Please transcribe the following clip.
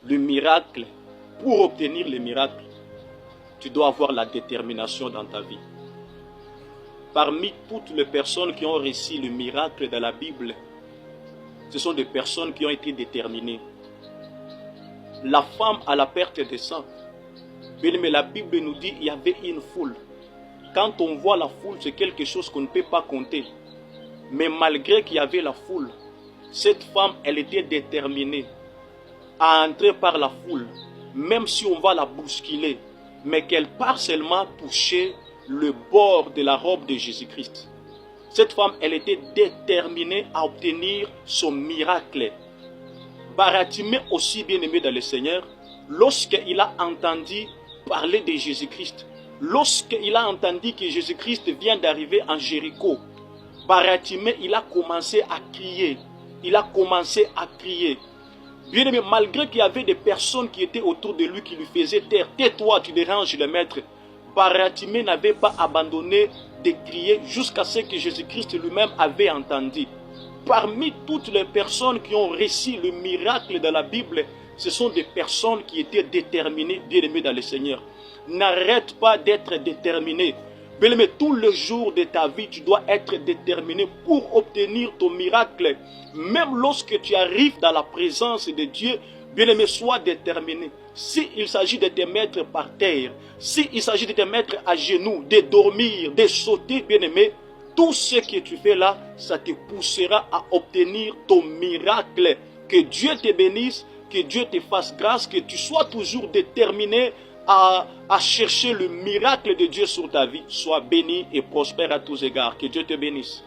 le miracle, pour obtenir le miracle, tu dois avoir la détermination dans ta vie. Parmi toutes les personnes qui ont réussi le miracle dans la Bible, ce sont des personnes qui ont été déterminées. La femme à la perte de sang, mais la Bible nous dit qu'il y avait une foule. Quand on voit la foule, c'est quelque chose qu'on ne peut pas compter. Mais malgré qu'il y avait la foule, cette femme, elle était déterminée à entrer par la foule, même si on va la bousculer, mais qu'elle part seulement toucher le bord de la robe de Jésus-Christ. Cette femme, elle était déterminée à obtenir son miracle. Baratimée aussi bien-aimé dans le Seigneur, lorsqu'il a entendu parler de Jésus-Christ, lorsqu'il a entendu que Jésus-Christ vient d'arriver en Jéricho, Baratimée, il a commencé à crier. Il a commencé à crier. Bien-aimé, malgré qu'il y avait des personnes qui étaient autour de lui qui lui faisaient taire, tais-toi, tu déranges le maître. Baratimée n'avait pas abandonné de crier jusqu'à ce que Jésus-Christ lui-même avait entendu. Parmi toutes les personnes qui ont réussi le miracle de la Bible, ce sont des personnes qui étaient déterminées, bien-aimées dans le Seigneur. N'arrête pas d'être déterminé. Bien-aimé, tous les jours de ta vie, tu dois être déterminé pour obtenir ton miracle. Même lorsque tu arrives dans la présence de Dieu, bien-aimé, sois déterminé. S'il s'agit de te mettre par terre, s'il s'agit de te mettre à genoux, de dormir, de sauter, bien-aimé, tout ce que tu fais là, ça te poussera à obtenir ton miracle. Que Dieu te bénisse, que Dieu te fasse grâce, que tu sois toujours déterminé à chercher le miracle de Dieu sur ta vie. Sois béni et prospère à tous égards. Que Dieu te bénisse.